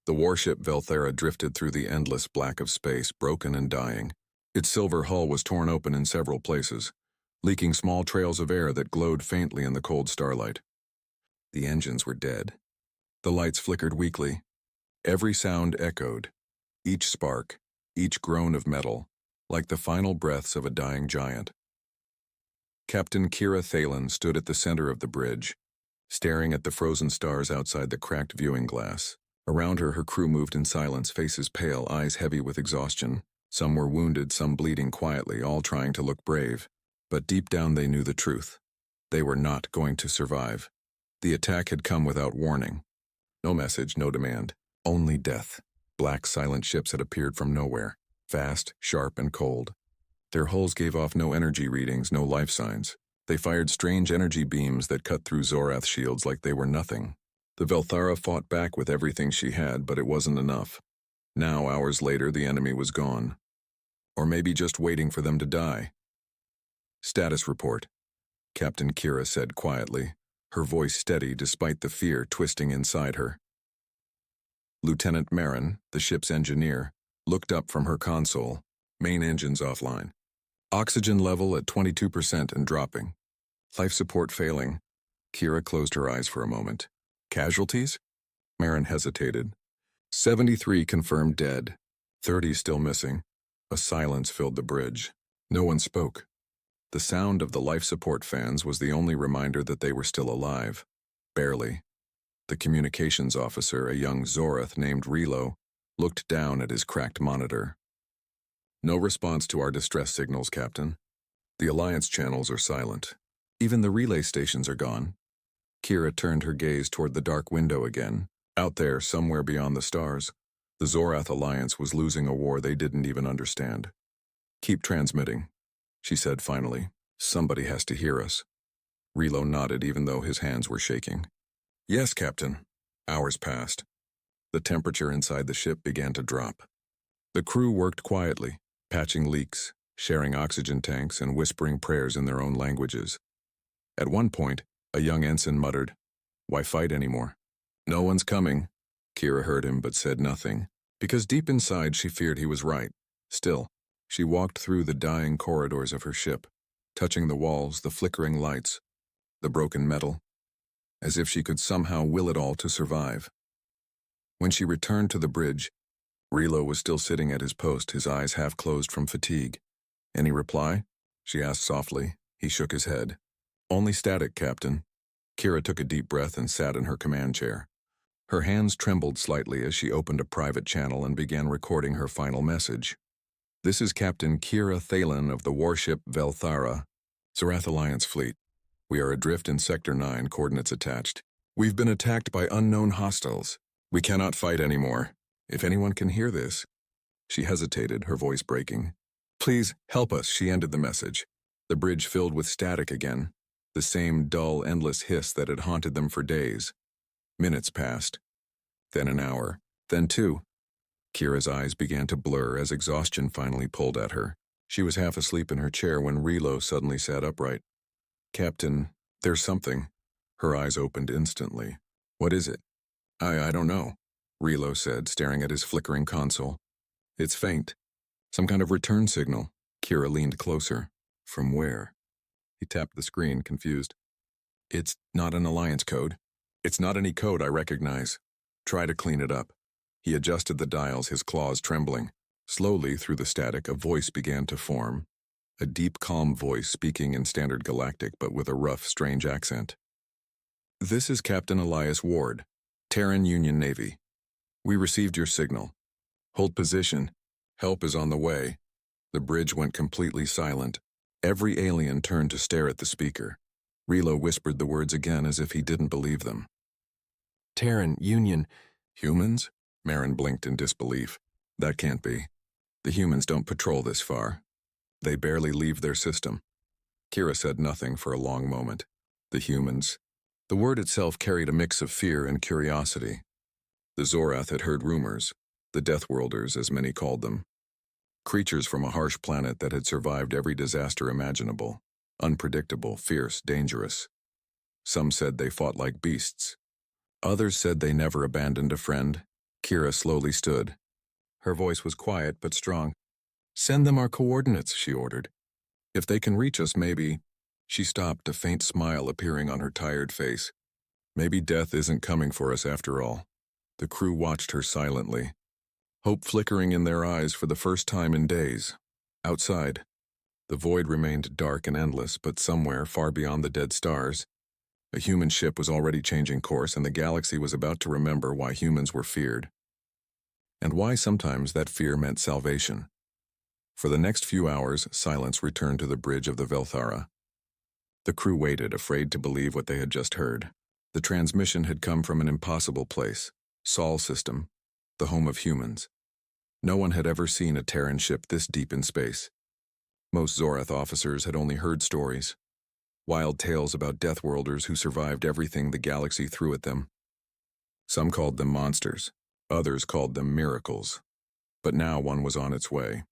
The warship Velthera drifted through the endless black of space, broken and dying. Its silver hull was torn open in several places, leaking small trails of air that glowed faintly in the cold starlight. The engines were dead. The lights flickered weakly. Every sound echoed, each spark, each groan of metal, like the final breaths of a dying giant. Captain Kira Thalen stood at the center of the bridge, staring at the frozen stars outside the cracked viewing glass. Around her, her crew moved in silence, faces pale, eyes heavy with exhaustion. Some were wounded, some bleeding quietly, all trying to look brave. But deep down they knew the truth. They were not going to survive. The attack had come without warning. No message, no demand. Only death. Black, silent ships had appeared from nowhere, fast, sharp, and cold. Their hulls gave off no energy readings, no life signs. They fired strange energy beams that cut through Zorath's shields like they were nothing. The Velthara fought back with everything she had, but it wasn't enough. Now, hours later, the enemy was gone. Or maybe just waiting for them to die. "Status report," Captain Kira said quietly, her voice steady despite the fear twisting inside her. Lieutenant Marin, the ship's engineer, looked up from her console, main engines offline. Oxygen level at 22% and dropping. Life support failing. Kira closed her eyes for a moment. Casualties? Marin hesitated. 73 confirmed dead. 30 still missing. A silence filled the bridge. No one spoke. The sound of the life support fans was the only reminder that they were still alive. Barely. The communications officer, a young Zorath named Relo, looked down at his cracked monitor. "No response to our distress signals, Captain. The Alliance channels are silent. Even the relay stations are gone." Kira turned her gaze toward the dark window again. Out there, somewhere beyond the stars, the Zorath Alliance was losing a war they didn't even understand. "Keep transmitting," she said finally. "Somebody has to hear us." Relo nodded even though his hands were shaking. "Yes, Captain." Hours passed. The temperature inside the ship began to drop. The crew worked quietly, patching leaks, sharing oxygen tanks, and whispering prayers in their own languages. At one point, a young ensign muttered, "Why fight anymore?" "No one's coming." Kira heard him but said nothing, because deep inside she feared he was right. Still, she walked through the dying corridors of her ship, touching the walls, the flickering lights, the broken metal, as if she could somehow will it all to survive. When she returned to the bridge, Relo was still sitting at his post, his eyes half closed from fatigue. "Any reply?" she asked softly. He shook his head. "Only static, Captain." Kira took a deep breath and sat in her command chair. Her hands trembled slightly as she opened a private channel and began recording her final message. "This is Captain Kira Thalen of the warship Velthara, Zorath Alliance fleet. We are adrift in Sector 9, coordinates attached. We've been attacked by unknown hostiles. We cannot fight anymore. If anyone can hear this..." She hesitated, her voice breaking. "Please, help us," she ended the message. The bridge filled with static again, the same dull, endless hiss that had haunted them for days. Minutes passed. Then an hour. Then 2. Kira's eyes began to blur as exhaustion finally pulled at her. She was half asleep in her chair when Relo suddenly sat upright. "Captain, there's something." Her eyes opened instantly. "What is it?" I don't know," Relo said, staring at his flickering console. "It's faint. Some kind of return signal." Kira leaned closer. "From where?" He tapped the screen, confused. "It's not an Alliance code. It's not any code I recognize. Try to clean it up." He adjusted the dials, his claws trembling. Slowly, through the static, a voice began to form. A deep, calm voice speaking in standard Galactic, but with a rough, strange accent. "This is Captain Elias Ward, Terran Union Navy. We received your signal. Hold position. Help is on the way." The bridge went completely silent. Every alien turned to stare at the speaker. Relo whispered the words again as if he didn't believe them. "Terran Union..." "Humans?" Marin blinked in disbelief. "That can't be. The humans don't patrol this far. They barely leave their system." Kira said nothing for a long moment. The humans. The word itself carried a mix of fear and curiosity. The Zorath had heard rumors, the Deathworlders, as many called them. Creatures from a harsh planet that had survived every disaster imaginable. Unpredictable, fierce, dangerous. Some said they fought like beasts. Others said they never abandoned a friend. Kira slowly stood. Her voice was quiet but strong. "Send them our coordinates," she ordered. "If they can reach us, maybe—" She stopped, a faint smile appearing on her tired face. Maybe death isn't coming for us after all. The crew watched her silently, hope flickering in their eyes for the first time in days. Outside, the void remained dark and endless, but somewhere far beyond the dead stars, a human ship was already changing course, and the galaxy was about to remember why humans were feared. And why sometimes that fear meant salvation. For the next few hours, silence returned to the bridge of the Velthara. The crew waited, afraid to believe what they had just heard. The transmission had come from an impossible place, Sol System, the home of humans. No one had ever seen a Terran ship this deep in space. Most Zorath officers had only heard stories, wild tales about Deathworlders who survived everything the galaxy threw at them. Some called them monsters, others called them miracles. But now one was on its way.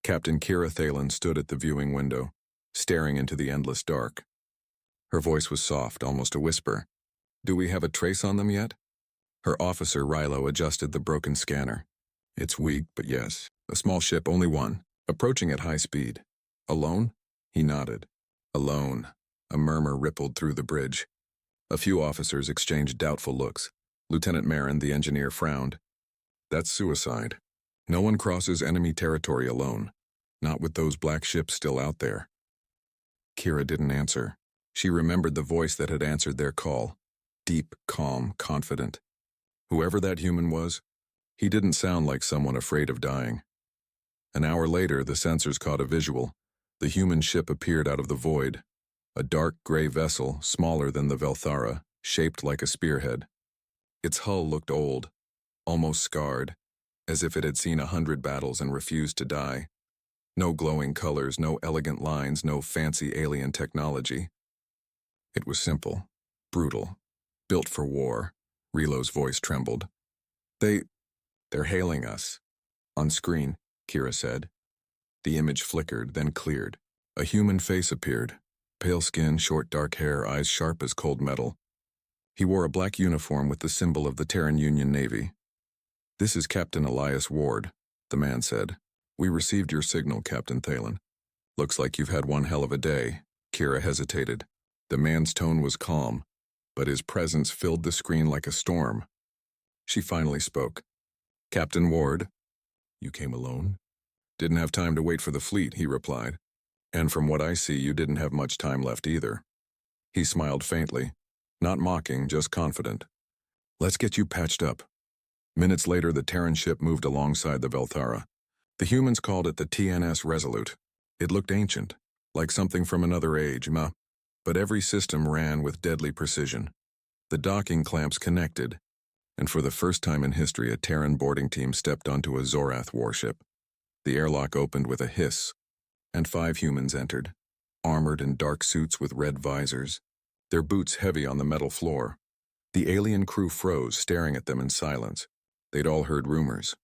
Captain Kira Thalen stood at the viewing window, staring into the endless dark. Her voice was soft, almost a whisper. "Do we have a trace on them yet?" Her officer, Rilo, adjusted the broken scanner. "It's weak, but yes. A small ship, only one, approaching at high speed. Alone?" He nodded. "Alone." A murmur rippled through the bridge. A few officers exchanged doubtful looks. Lieutenant Marin, the engineer, frowned. "That's suicide. No one crosses enemy territory alone. Not with those black ships still out there." Kira didn't answer. She remembered the voice that had answered their call. Deep, calm, confident. Whoever that human was, he didn't sound like someone afraid of dying. An hour later, the sensors caught a visual. The human ship appeared out of the void. A dark gray vessel, smaller than the Velthara, shaped like a spearhead. Its hull looked old, almost scarred, as if it had seen 100 battles and refused to die. No glowing colors, no elegant lines, no fancy alien technology. It was simple, brutal, built for war. Rilo's voice trembled. They're hailing us." "On screen," Kira said. The image flickered, then cleared. A human face appeared. Pale skin, short dark hair, eyes sharp as cold metal. He wore a black uniform with the symbol of the Terran Union Navy. "This is Captain Elias Ward," the man said. "We received your signal, Captain Thalen." "Looks like you've had one hell of a day." Kira hesitated. The man's tone was calm, but his presence filled the screen like a storm. She finally spoke. "Captain Ward, you came alone?" "Didn't have time to wait for the fleet," he replied. "And from what I see, you didn't have much time left either." He smiled faintly, not mocking, just confident. "Let's get you patched up." Minutes later, the Terran ship moved alongside the Velthara. The humans called it the TNS Resolute. It looked ancient, like something from another age, but every system ran with deadly precision. The docking clamps connected, and for the first time in history, a Terran boarding team stepped onto a Zorath warship. The airlock opened with a hiss, and 5 humans entered, armored in dark suits with red visors, their boots heavy on the metal floor. The alien crew froze, staring at them in silence. They'd all heard rumors,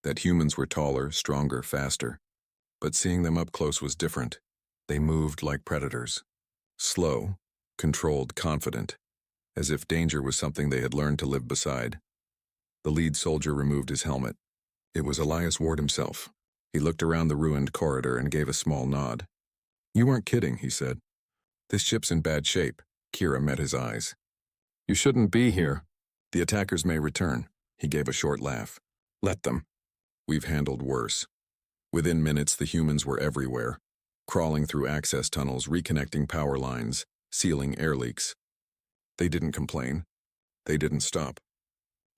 that humans were taller, stronger, faster. But seeing them up close was different. They moved like predators. Slow, controlled, confident, as if danger was something they had learned to live beside. The lead soldier removed his helmet. It was Elias Ward himself. He looked around the ruined corridor and gave a small nod. "You weren't kidding," he said. "This ship's in bad shape." Kira met his eyes. "You shouldn't be here. The attackers may return." He gave a short laugh. "Let them. We've handled worse." Within minutes, the humans were everywhere, crawling through access tunnels, reconnecting power lines, sealing air leaks. They didn't complain. They didn't stop.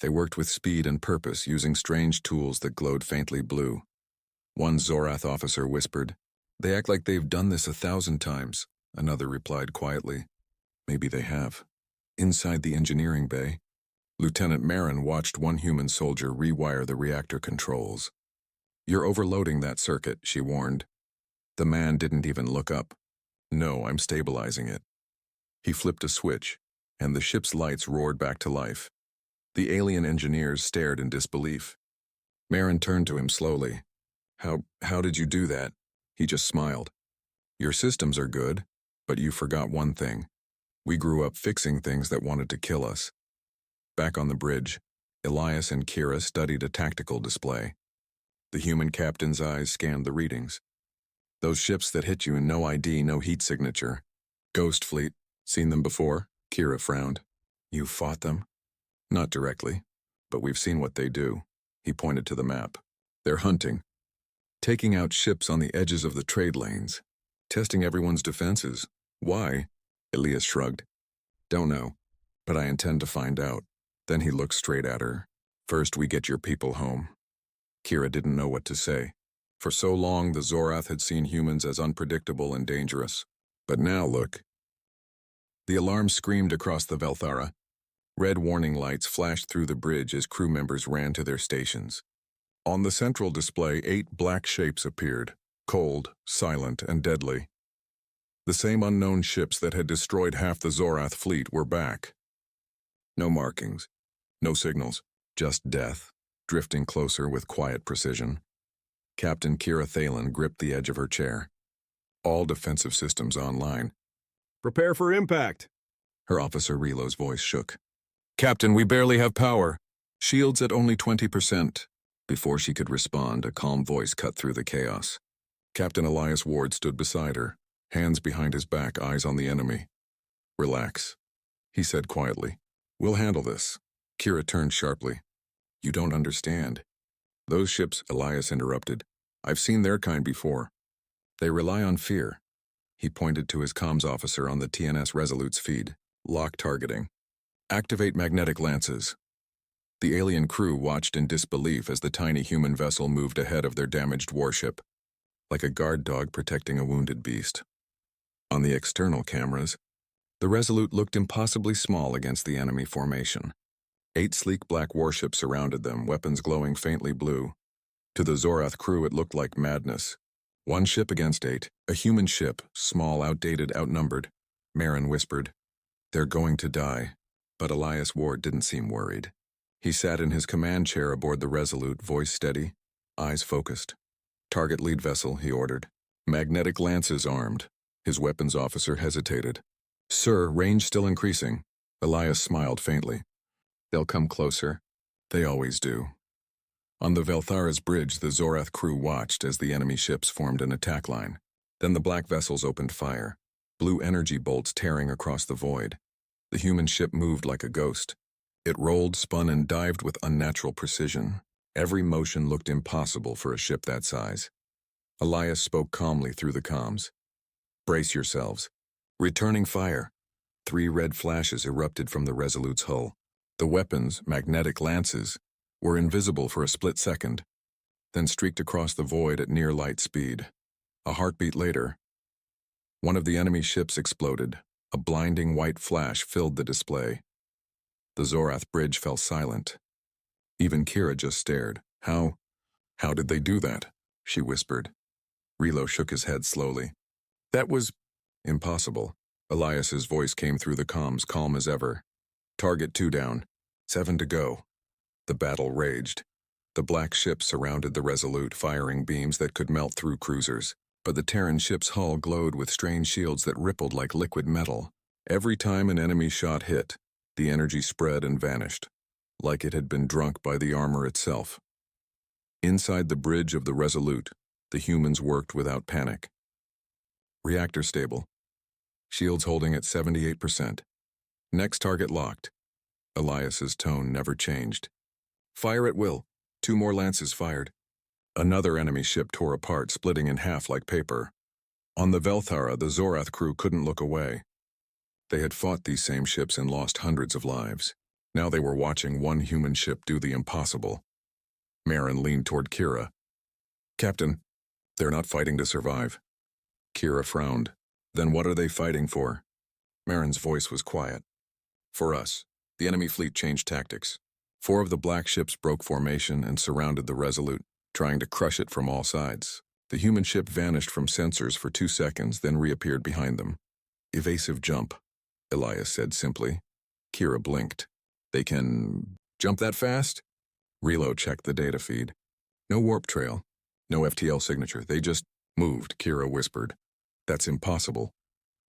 They worked with speed and purpose, using strange tools that glowed faintly blue. One Zorath officer whispered, "They act like they've done this 1,000 times." Another replied quietly, "Maybe they have." Inside the engineering bay, Lieutenant Marin watched one human soldier rewire the reactor controls. "You're overloading that circuit," she warned. The man didn't even look up. "No, I'm stabilizing it." He flipped a switch, and the ship's lights roared back to life. The alien engineers stared in disbelief. Marin turned to him slowly. How did you do that?" He just smiled. "Your systems are good, but you forgot one thing. We grew up fixing things that wanted to kill us." Back on the bridge, Elias and Kira studied a tactical display. The human captain's eyes scanned the readings. Those ships that hit you in no ID, no heat signature. Ghost Fleet. Seen them before? Kira frowned. You fought them? Not directly, but we've seen what they do. He pointed to the map. They're hunting. Taking out ships on the edges of the trade lanes. Testing everyone's defenses. Why? Elias shrugged. Don't know, but I intend to find out. Then he looked straight at her. First, we get your people home. Kira didn't know what to say. For so long, the Zorath had seen humans as unpredictable and dangerous. But now look. The alarm screamed across the Velthara. Red warning lights flashed through the bridge as crew members ran to their stations. On the central display, 8 black shapes appeared, cold, silent, and deadly. The same unknown ships that had destroyed half the Zorath fleet were back. No markings, no signals, just death, drifting closer with quiet precision. Captain Kira Thalen gripped the edge of her chair. All defensive systems online. Prepare for impact. Her officer Relo's voice shook. Captain, we barely have power. Shields at only 20%. Before she could respond, a calm voice cut through the chaos. Captain Elias Ward stood beside her, hands behind his back, eyes on the enemy. Relax, he said quietly. We'll handle this. Kira turned sharply. You don't understand. Those ships, Elias interrupted. I've seen their kind before. They rely on fear. He pointed to his comms officer on the TNS Resolute's feed. Lock targeting. Activate magnetic lances. The alien crew watched in disbelief as the tiny human vessel moved ahead of their damaged warship, like a guard dog protecting a wounded beast. On the external cameras, the Resolute looked impossibly small against the enemy formation. 8 sleek black warships surrounded them, weapons glowing faintly blue. To the Zorath crew, it looked like madness. 1 ship against 8, a human ship, small, outdated, outnumbered. Marin whispered, They're going to die. But Elias Ward didn't seem worried. He sat in his command chair aboard the Resolute, voice steady, eyes focused. Target lead vessel, he ordered. Magnetic lances armed. His weapons officer hesitated. Sir, range still increasing. Elias smiled faintly. They'll come closer. They always do. On the Velthara's bridge, the Zorath crew watched as the enemy ships formed an attack line. Then the black vessels opened fire, blue energy bolts tearing across the void. The human ship moved like a ghost. It rolled, spun, and dived with unnatural precision. Every motion looked impossible for a ship that size. Elias spoke calmly through the comms. Brace yourselves. Returning fire. 3 red flashes erupted from the Resolute's hull. The weapons, magnetic lances, were invisible for a split second, then streaked across the void at near light speed. A heartbeat later, one of the enemy ships exploded. A blinding white flash filled the display. The Zorath bridge fell silent. Even Kira just stared. How did they do that? She whispered. Relo shook his head slowly. That was impossible. Elias's voice came through the comms, calm as ever. Target 2 down. 7 to go. The battle raged. The black ships surrounded the Resolute, firing beams that could melt through cruisers. But the Terran ship's hull glowed with strange shields that rippled like liquid metal. Every time an enemy shot hit, the energy spread and vanished, like it had been drunk by the armor itself. Inside the bridge of the Resolute, the humans worked without panic. Reactor stable. Shields holding at 78%. Next target locked. Elias's tone never changed. Fire at will. 2 more lances fired. Another enemy ship tore apart, splitting in half like paper. On the Velthara, the Zorath crew couldn't look away. They had fought these same ships and lost hundreds of lives. Now they were watching one human ship do the impossible. Marin leaned toward Kira. Captain, they're not fighting to survive. Kira frowned. Then what are they fighting for? Marin's voice was quiet. For us, the enemy fleet changed tactics. 4 of the black ships broke formation and surrounded the Resolute, trying to crush it from all sides. The human ship vanished from sensors for 2 seconds, then reappeared behind them. Evasive jump, Elias said simply. Kira blinked. They can jump that fast? Relo checked the data feed. No warp trail, no FTL signature. They just moved, Kira whispered. That's impossible.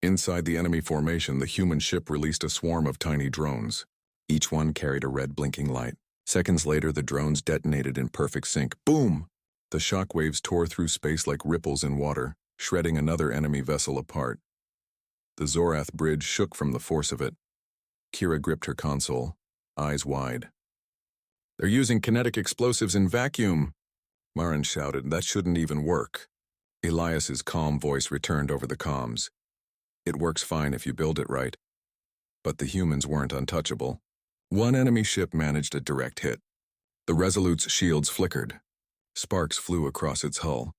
Inside the enemy formation, the human ship released a swarm of tiny drones. Each one carried a red blinking light. Seconds later, the drones detonated in perfect sync. Boom! The shockwaves tore through space like ripples in water, shredding another enemy vessel apart. The Zorath bridge shook from the force of it. Kira gripped her console, eyes wide. "They're using kinetic explosives in vacuum!" Marin shouted. "That shouldn't even work." Elias's calm voice returned over the comms. "It works fine if you build it right." But the humans weren't untouchable. One enemy ship managed a direct hit. The Resolute's shields flickered. Sparks flew across its hull.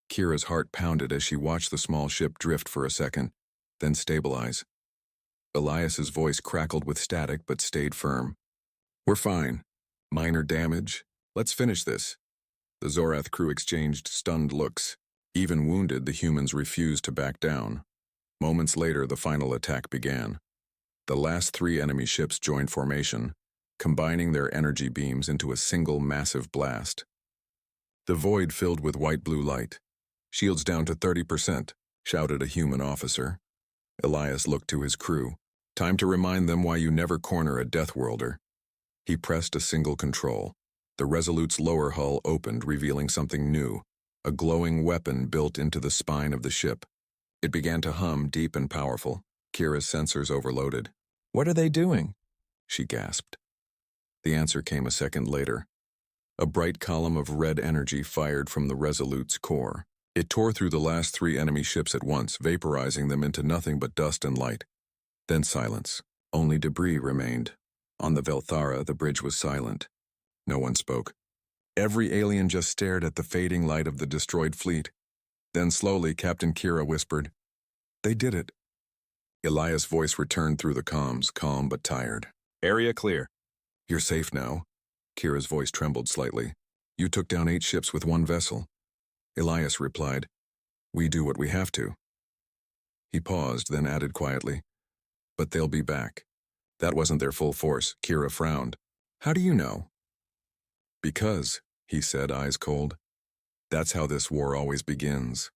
Kira's heart pounded as she watched the small ship drift for a second, then stabilize. Elias's voice crackled with static but stayed firm. "We're fine. Minor damage. Let's finish this." The Zorath crew exchanged stunned looks. Even wounded, the humans refused to back down. Moments later, the final attack began. The last 3 enemy ships joined formation, combining their energy beams into a single massive blast. The void filled with white-blue light. "Shields down to 30%, shouted a human officer. Elias looked to his crew. "Time to remind them why you never corner a Deathworlder." He pressed a single control. The Resolute's lower hull opened, revealing something new, a glowing weapon built into the spine of the ship. It began to hum, deep and powerful. Kira's sensors overloaded. "What are they doing?" she gasped. The answer came a second later. A bright column of red energy fired from the Resolute's core. It tore through the last 3 enemy ships at once, vaporizing them into nothing but dust and light. Then silence. Only debris remained. On the Velthara, the bridge was silent. No one spoke. Every alien just stared at the fading light of the destroyed fleet. Then slowly, Captain Kira whispered, "They did it." Elias' voice returned through the comms, calm but tired. Area clear. "You're safe now." Kira's voice trembled slightly. "You took down 8 ships with 1 vessel." Elias replied, "We do what we have to." He paused, then added quietly, "But they'll be back." "That wasn't their full force." Kira frowned. "How do you know?" "Because," he said, eyes cold. "That's how this war always begins."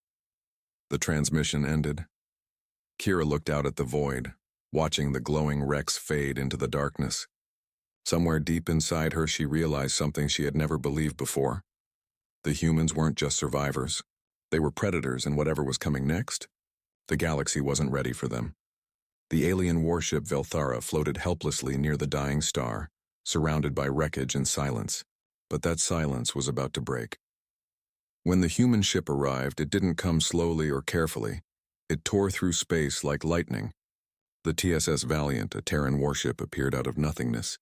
The transmission ended. Kira looked out at the void, watching the glowing wrecks fade into the darkness. Somewhere deep inside her, she realized something she had never believed before. The humans weren't just survivors. They were predators, and whatever was coming next, the galaxy wasn't ready for them. The alien warship Velthara floated helplessly near the dying star, surrounded by wreckage and silence. But that silence was about to break. When the human ship arrived, it didn't come slowly or carefully. It tore through space like lightning. The TSS Valiant, a Terran warship, appeared out of nothingness,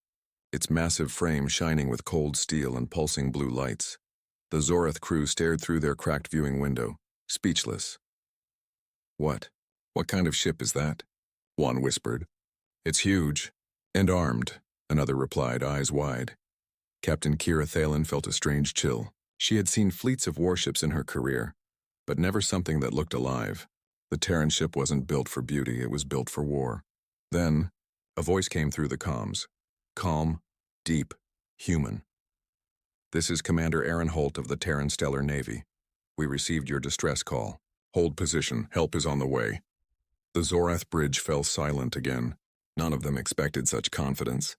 its massive frame shining with cold steel and pulsing blue lights. The Zorath crew stared through their cracked viewing window, speechless. "What? What kind of ship is that?" one whispered. "It's huge. And armed," another replied, eyes wide. Captain Kira Thalen felt a strange chill. She had seen fleets of warships in her career, but never something that looked alive. The Terran ship wasn't built for beauty, it was built for war. Then, a voice came through the comms. Calm, deep, human. "This is Commander Aaron Holt of the Terran Stellar Navy. We received your distress call. Hold position, help is on the way." The Zorath bridge fell silent again. None of them expected such confidence,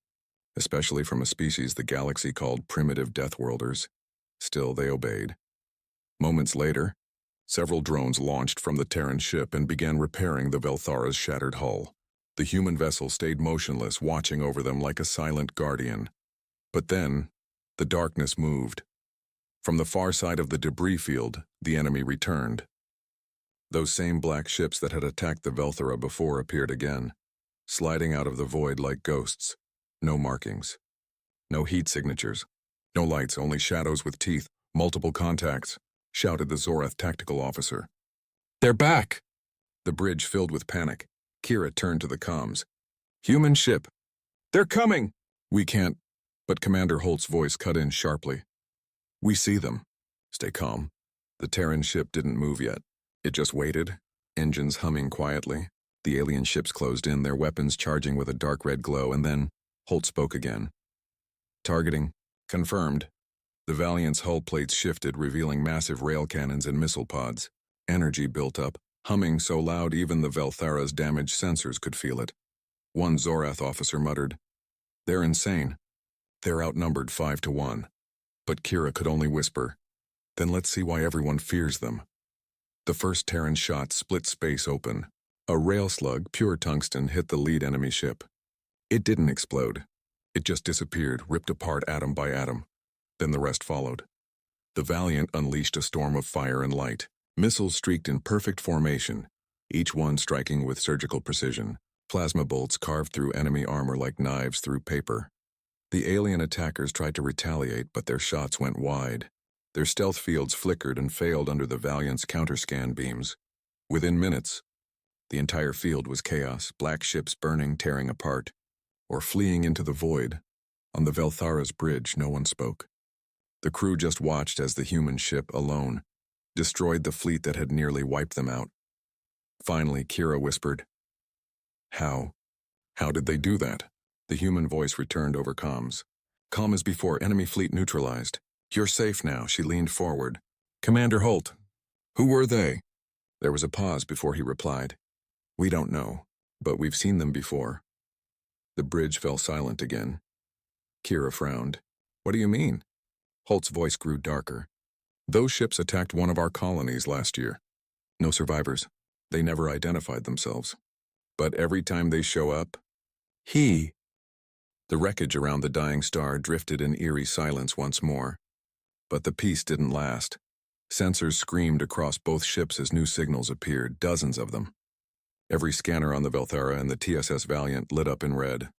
especially from a species the galaxy called primitive Deathworlders. Still, they obeyed. Moments later, several drones launched from the Terran ship and began repairing the Velthara's shattered hull. The human vessel stayed motionless, watching over them like a silent guardian. But then, the darkness moved. From the far side of the debris field, the enemy returned. Those same black ships that had attacked the Velthara before appeared again, sliding out of the void like ghosts. No markings. No heat signatures. No lights, only shadows with teeth. "Multiple contacts," shouted the Zorath tactical officer. "They're back!" The bridge filled with panic. Kira turned to the comms. "Human ship." "They're coming!" "We can't." But Commander Holt's voice cut in sharply. "We see them. Stay calm." The Terran ship didn't move yet. It just waited, engines humming quietly. The alien ships closed in, their weapons charging with a dark red glow, and then Holt spoke again. "Targeting. Confirmed." The Valiant's hull plates shifted, revealing massive rail cannons and missile pods. Energy built up, humming so loud even the Velthara's damaged sensors could feel it. One Zorath officer muttered, "They're insane." They're outnumbered 5-1. But Kira could only whisper, "Then let's see why everyone fears them." The first Terran shot split space open. A rail slug, pure tungsten, hit the lead enemy ship. It didn't explode. It just disappeared, ripped apart atom by atom. Then the rest followed. The Valiant unleashed a storm of fire and light. Missiles streaked in perfect formation, each one striking with surgical precision. Plasma bolts carved through enemy armor like knives through paper. The alien attackers tried to retaliate, but their shots went wide. Their stealth fields flickered and failed under the Valiant's counterscan beams. Within minutes, the entire field was chaos, black ships burning, tearing apart, or fleeing into the void. On the Velthara's bridge, no one spoke. The crew just watched as the human ship, alone, destroyed the fleet that had nearly wiped them out. Finally, Kira whispered, How did they do that?" The human voice returned over comms. "Calm as before, enemy fleet neutralized. You're safe now." She leaned forward. "Commander Holt, who were they?" There was a pause before he replied, "We don't know, but we've seen them before." The bridge fell silent again. Kira frowned. "What do you mean?" Holt's voice grew darker. "Those ships attacked one of our colonies last year. No survivors. They never identified themselves. But every time they show up, The wreckage around the dying star drifted in eerie silence once more. But the peace didn't last. Sensors screamed across both ships as new signals appeared, dozens of them. Every scanner on the Velthara and the TSS Valiant lit up in red.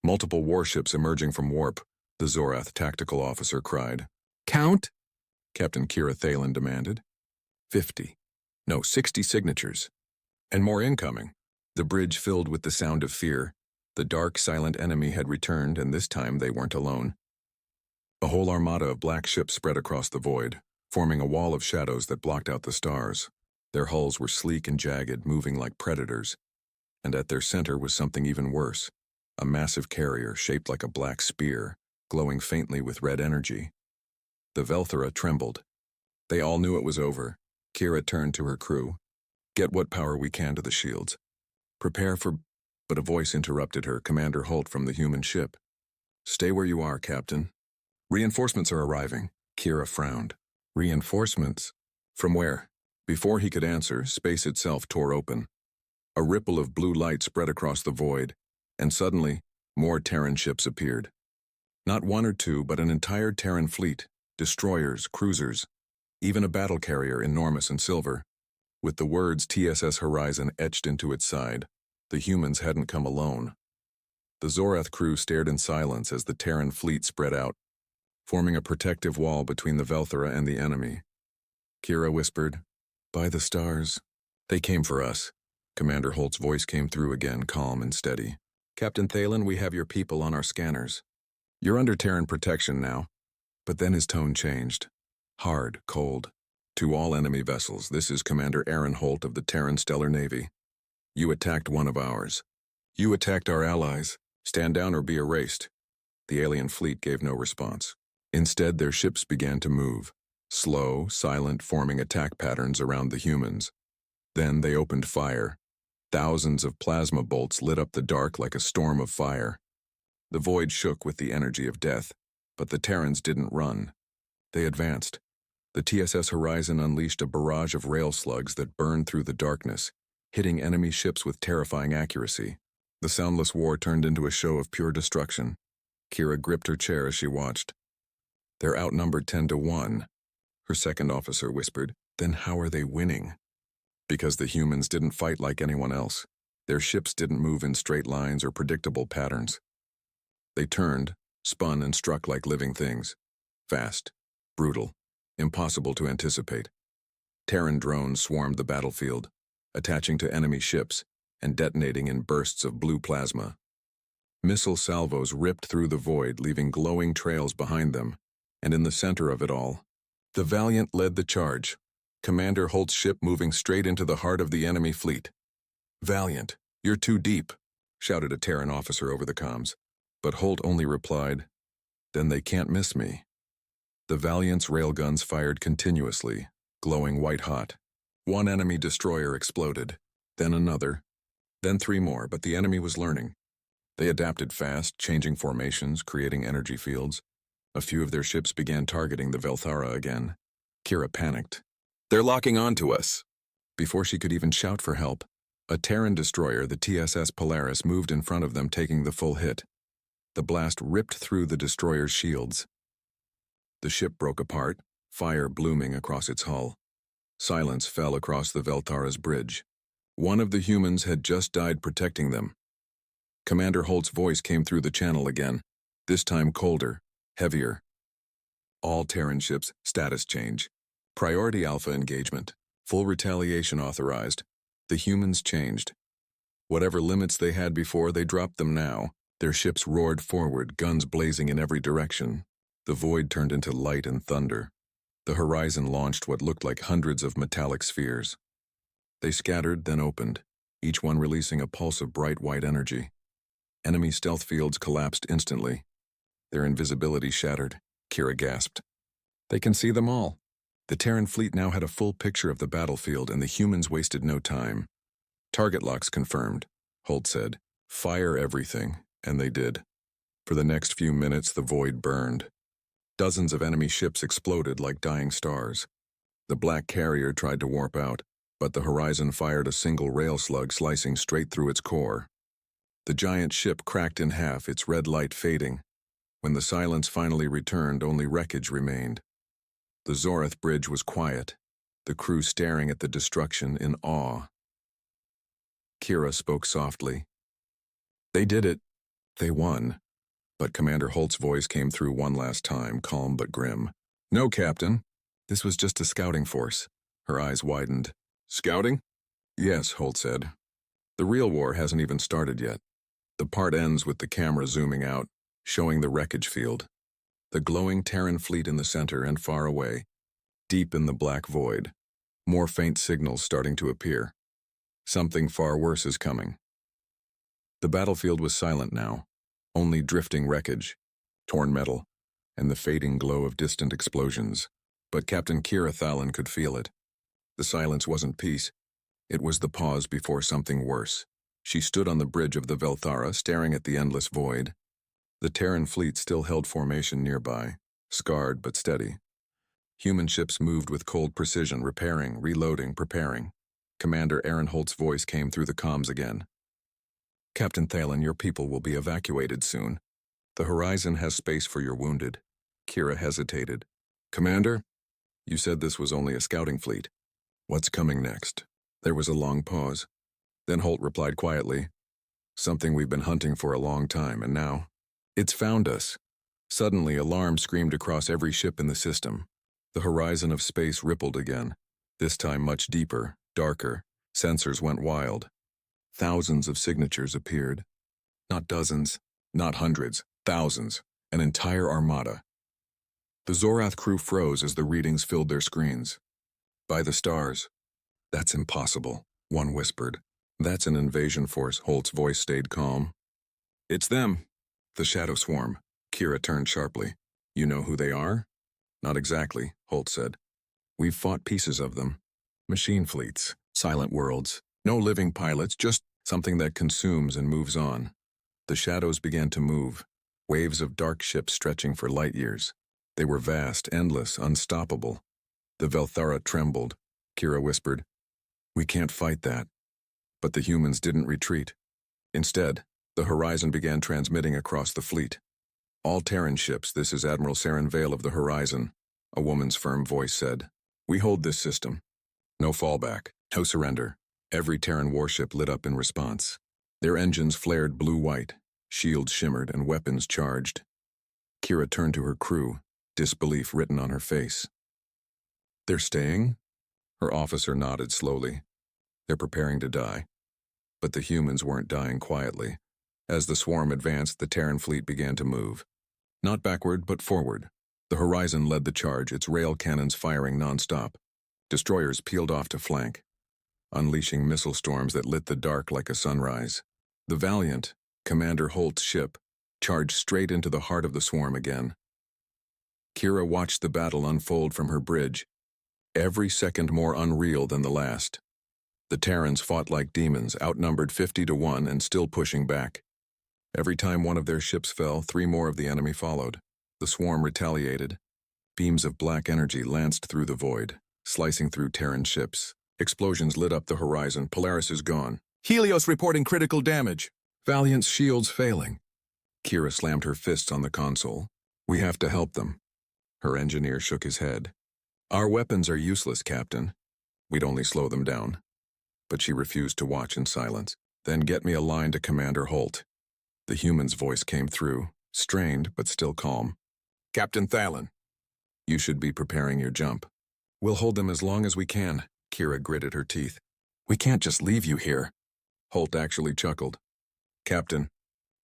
Multiple warships emerging from warp, the Zorath tactical officer cried. "Count?" Captain Kira Thalen demanded. 50. No, 60 signatures. And more incoming. The bridge filled with the sound of fear. The dark, silent enemy had returned, and this time they weren't alone. A whole armada of black ships spread across the void, forming a wall of shadows that blocked out the stars. Their hulls were sleek and jagged, moving like predators. And at their center was something even worse. A massive carrier shaped like a black spear, glowing faintly with red energy. The Velthara trembled. They all knew it was over. Kira turned to her crew. "Get what power we can to the shields. Prepare for—" But a voice interrupted her, Commander Holt from the human ship. "Stay where you are, Captain. Reinforcements are arriving." Kira frowned. "Reinforcements? From where?" Before he could answer, space itself tore open. A ripple of blue light spread across the void, and suddenly, more Terran ships appeared. Not one or two, but an entire Terran fleet, destroyers, cruisers, even a battle carrier enormous in silver. With the words TSS Horizon etched into its side, the humans hadn't come alone. The Zorath crew stared in silence as the Terran fleet spread out, forming a protective wall between the Velthara and the enemy. Kira whispered, "By the stars." "They came for us." Commander Holt's voice came through again, calm and steady. "Captain Thalen, we have your people on our scanners. You're under Terran protection now." But then his tone changed. Hard, cold. "To all enemy vessels, this is Commander Aaron Holt of the Terran Stellar Navy. You attacked one of ours. You attacked our allies. Stand down or be erased." The alien fleet gave no response. Instead, their ships began to move, slow, silent, forming attack patterns around the humans. Then they opened fire. Thousands of plasma bolts lit up the dark like a storm of fire. The void shook with the energy of death, but the Terrans didn't run. They advanced. The TSS Horizon unleashed a barrage of rail slugs that burned through the darkness, hitting enemy ships with terrifying accuracy. The soundless war turned into a show of pure destruction. Kira gripped her chair as she watched. "They're outnumbered 10-1. Her second officer whispered. "Then how are they winning?" "Because the humans didn't fight like anyone else. Their ships didn't move in straight lines or predictable patterns. They turned, spun, and struck like living things. Fast, brutal, impossible to anticipate. Terran drones swarmed the battlefield, attaching to enemy ships and detonating in bursts of blue plasma. Missile salvos ripped through the void, leaving glowing trails behind them, and in the center of it all, the Valiant led the charge, Commander Holt's ship moving straight into the heart of the enemy fleet. "Valiant, you're too deep," shouted a Terran officer over the comms, but Holt only replied, "Then they can't miss me." The Valiant's railguns fired continuously, glowing white-hot. One enemy destroyer exploded, then another, then 3 more, but the enemy was learning. They adapted fast, changing formations, creating energy fields. A few of their ships began targeting the Velthara again. Kira panicked. "They're locking onto us!" Before she could even shout for help, a Terran destroyer, the TSS Polaris, moved in front of them, taking the full hit. The blast ripped through the destroyer's shields. The ship broke apart, fire blooming across its hull. Silence fell across the Velthara's bridge. One of the humans had just died protecting them. Commander Holt's voice came through the channel again, this time colder, heavier. "All Terran ships, status change. Priority Alpha engagement. Full retaliation authorized. The humans changed. Whatever limits they had before, they dropped them now." Their ships roared forward, guns blazing in every direction. The void turned into light and thunder. The horizon launched what looked like hundreds of metallic spheres. They scattered, then opened, each one releasing a pulse of bright white energy. Enemy stealth fields collapsed instantly. Their invisibility shattered. Kira gasped. "They can see them all." The Terran fleet now had a full picture of the battlefield, and the humans wasted no time. "Target locks confirmed," Holt said. "Fire everything," and they did. For the next few minutes, the void burned. Dozens of enemy ships exploded like dying stars. The black carrier tried to warp out, but the horizon fired a single rail slug slicing straight through its core. The giant ship cracked in half, its red light fading. When the silence finally returned, only wreckage remained. The Zorath bridge was quiet, the crew staring at the destruction in awe. Kira spoke softly. "They did it. They won." But Commander Holt's voice came through one last time, calm but grim. "No, Captain. This was just a scouting force." Her eyes widened. "Scouting?" "Yes," Holt said. "The real war hasn't even started yet." The part ends with the camera zooming out, showing the wreckage field. The glowing Terran fleet in the center and far away, deep in the black void. More faint signals starting to appear. Something far worse is coming. The battlefield was silent now. Only drifting wreckage, torn metal, and the fading glow of distant explosions. But Captain Kira Thalin could feel it. The silence wasn't peace. It was the pause before something worse. She stood on the bridge of the Velthara, staring at the endless void. The Terran fleet still held formation nearby, scarred but steady. Human ships moved with cold precision, repairing, reloading, preparing. Commander Aaron Holt's voice came through the comms again. "Captain Thalin, your people will be evacuated soon. The horizon has space for your wounded." Kira hesitated. "Commander, you said this was only a scouting fleet. What's coming next?" There was a long pause. Then Holt replied quietly, "Something we've been hunting for a long time, and now it's found us." Suddenly, alarm screamed across every ship in the system. The horizon of space rippled again, this time much deeper, darker. Sensors went wild. Thousands of signatures appeared. Not dozens, not hundreds, thousands, an entire armada. The Zorath crew froze as the readings filled their screens. "By the stars." "That's impossible," one whispered. "That's an invasion force." Holt's voice stayed calm. "It's them." "The Shadow Swarm." Kira turned sharply. "You know who they are?" "Not exactly," Holt said. "We've fought pieces of them. Machine fleets, silent worlds, no living pilots, just something that consumes and moves on." The shadows began to move, waves of dark ships stretching for light years. They were vast, endless, unstoppable. The Velthara trembled. Kira whispered, "We can't fight that." But the humans didn't retreat. Instead, the horizon began transmitting across the fleet. "All Terran ships, this is Admiral Saren Vale of the Horizon," a woman's firm voice said. "We hold this system. No fallback, no surrender." Every Terran warship lit up in response. Their engines flared blue-white, shields shimmered, and weapons charged. Kira turned to her crew, disbelief written on her face. "They're staying?" Her officer nodded slowly. "They're preparing to die." But the humans weren't dying quietly. As the swarm advanced, the Terran fleet began to move. Not backward, but forward. The horizon led the charge, its rail cannons firing nonstop. Destroyers peeled off to flank, unleashing missile storms that lit the dark like a sunrise. The Valiant, Commander Holt's ship, charged straight into the heart of the swarm again. Kira watched the battle unfold from her bridge, every second more unreal than the last. The Terrans fought like demons, outnumbered 50 to 1 and still pushing back. Every time one of their ships fell, 3 more of the enemy followed. The swarm retaliated. Beams of black energy lanced through the void, slicing through Terran ships. Explosions lit up the horizon. Polaris is gone. Helios reporting critical damage. Valiant's shields failing. Kira slammed her fists on the console. We have to help them. Her engineer shook his head. Our weapons are useless, Captain. We'd only slow them down. But she refused to watch in silence. Then get me a line to Commander Holt. The human's voice came through, strained but still calm. Captain Thalen, you should be preparing your jump. We'll hold them as long as we can. Kira gritted her teeth. We can't just leave you here. Holt actually chuckled. Captain,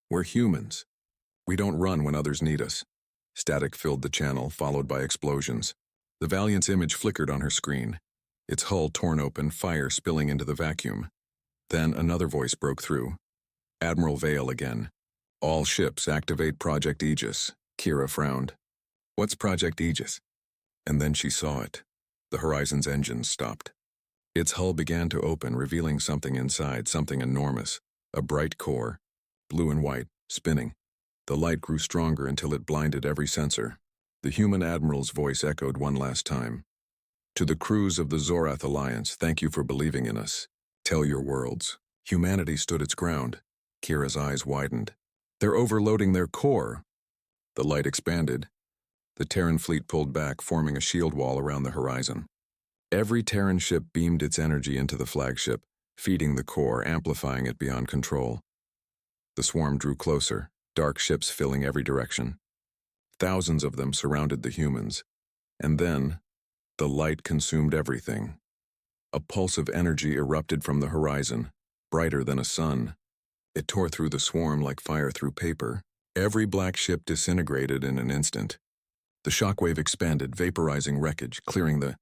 we're humans. We don't run when others need us. Static filled the channel, followed by explosions. The Valiant's image flickered on her screen, its hull torn open, fire spilling into the vacuum. Then another voice broke through. Admiral Vale again. All ships activate Project Aegis. Kira frowned. What's Project Aegis? And then she saw it. The Horizon's engines stopped. Its hull began to open, revealing something inside, something enormous. A bright core, blue and white, spinning. The light grew stronger until it blinded every sensor. The human admiral's voice echoed one last time. To the crews of the Zorath Alliance, thank you for believing in us. Tell your worlds. Humanity stood its ground. Kira's eyes widened. They're overloading their core. The light expanded. The Terran fleet pulled back, forming a shield wall around the horizon. Every Terran ship beamed its energy into the flagship, feeding the core, amplifying it beyond control. The swarm drew closer, dark ships filling every direction. Thousands of them surrounded the humans. And then, the light consumed everything. A pulse of energy erupted from the horizon, brighter than a sun. It tore through the swarm like fire through paper. Every black ship disintegrated in an instant. The shockwave expanded, vaporizing wreckage, clearing the